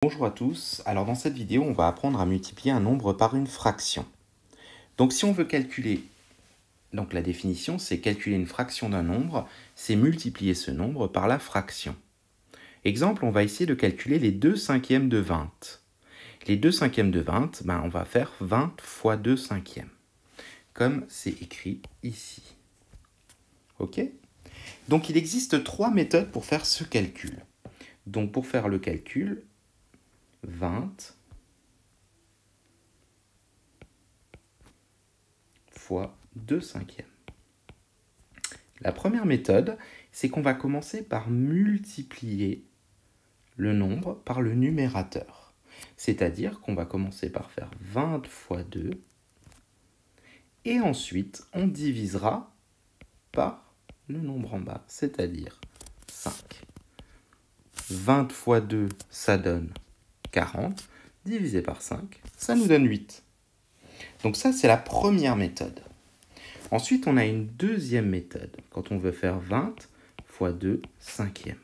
Bonjour à tous, alors dans cette vidéo on va apprendre à multiplier un nombre par une fraction. Donc si on veut calculer, donc la définition c'est calculer une fraction d'un nombre, c'est multiplier ce nombre par la fraction. Exemple, on va essayer de calculer les 2/5 de 20. Les 2/5 de 20, on va faire 20 fois 2/5, comme c'est écrit ici. Ok? Donc il existe 3 méthodes pour faire ce calcul. Donc pour faire le calcul, 20 fois 2/5. La première méthode, c'est qu'on va commencer par multiplier le nombre par le numérateur. C'est-à-dire qu'on va commencer par faire 20 fois 2 et ensuite on divisera par le nombre en bas, c'est-à-dire 5. 20 fois 2, ça donne 40, divisé par 5, ça nous donne 8. Donc ça, c'est la première méthode. Ensuite, on a une deuxième méthode, quand on veut faire 20 fois 2/5.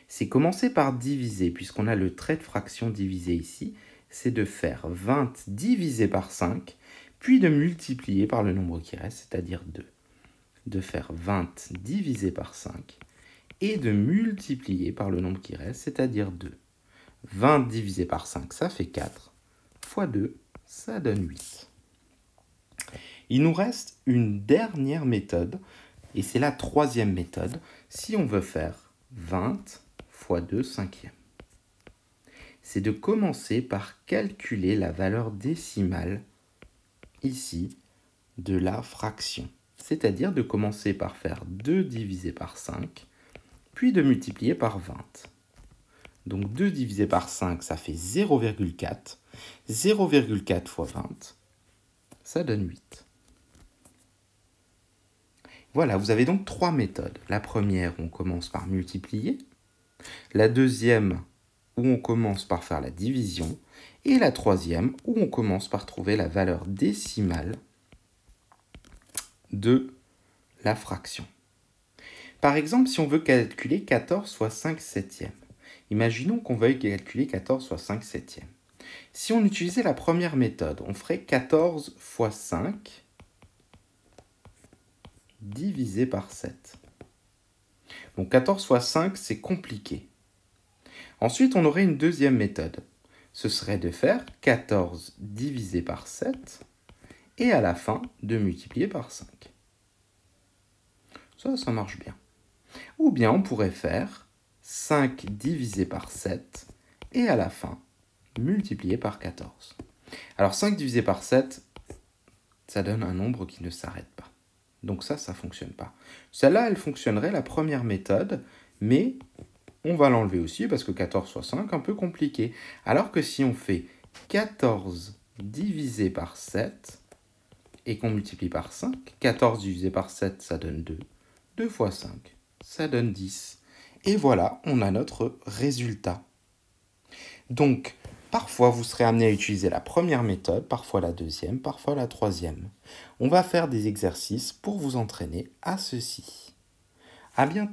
C'est commencer par diviser, puisqu'on a le trait de fraction divisé ici, c'est de faire 20 divisé par 5, puis de multiplier par le nombre qui reste, c'est-à-dire 2. De faire 20 divisé par 5, et de multiplier par le nombre qui reste, c'est-à-dire 2. 20 divisé par 5, ça fait 4, fois 2, ça donne 8. Il nous reste une dernière méthode, et c'est la troisième méthode, si on veut faire 20 fois 2/5. C'est de commencer par calculer la valeur décimale, ici, de la fraction. C'est-à-dire de commencer par faire 2 divisé par 5, puis de multiplier par 20. Donc 2 divisé par 5, ça fait 0,4. 0,4 fois 20, ça donne 8. Voilà, vous avez donc 3 méthodes. La première, on commence par multiplier. La deuxième, où on commence par faire la division. Et la troisième, où on commence par trouver la valeur décimale de la fraction. Par exemple, si on veut calculer 14 fois 5/7. Imaginons qu'on veuille calculer 14 fois 5/7. Si on utilisait la première méthode, on ferait 14 fois 5 divisé par 7. Donc 14 fois 5, c'est compliqué. Ensuite, on aurait une deuxième méthode. Ce serait de faire 14 divisé par 7 et à la fin de multiplier par 5. Ça marche bien. Ou bien on pourrait faire 5 divisé par 7 et à la fin multiplier par 14. Alors 5 divisé par 7, ça donne un nombre qui ne s'arrête pas. Donc ça ne fonctionne pas. Celle-là, elle fonctionnerait, la première méthode, mais on va l'enlever aussi parce que 14 fois 5, un peu compliqué. Alors que si on fait 14 divisé par 7 et qu'on multiplie par 5, 14 divisé par 7, ça donne 2. 2 fois 5, ça donne 10. Et voilà, on a notre résultat. Donc, parfois, vous serez amené à utiliser la première méthode, parfois la deuxième, parfois la troisième. On va faire des exercices pour vous entraîner à ceci. À bientôt.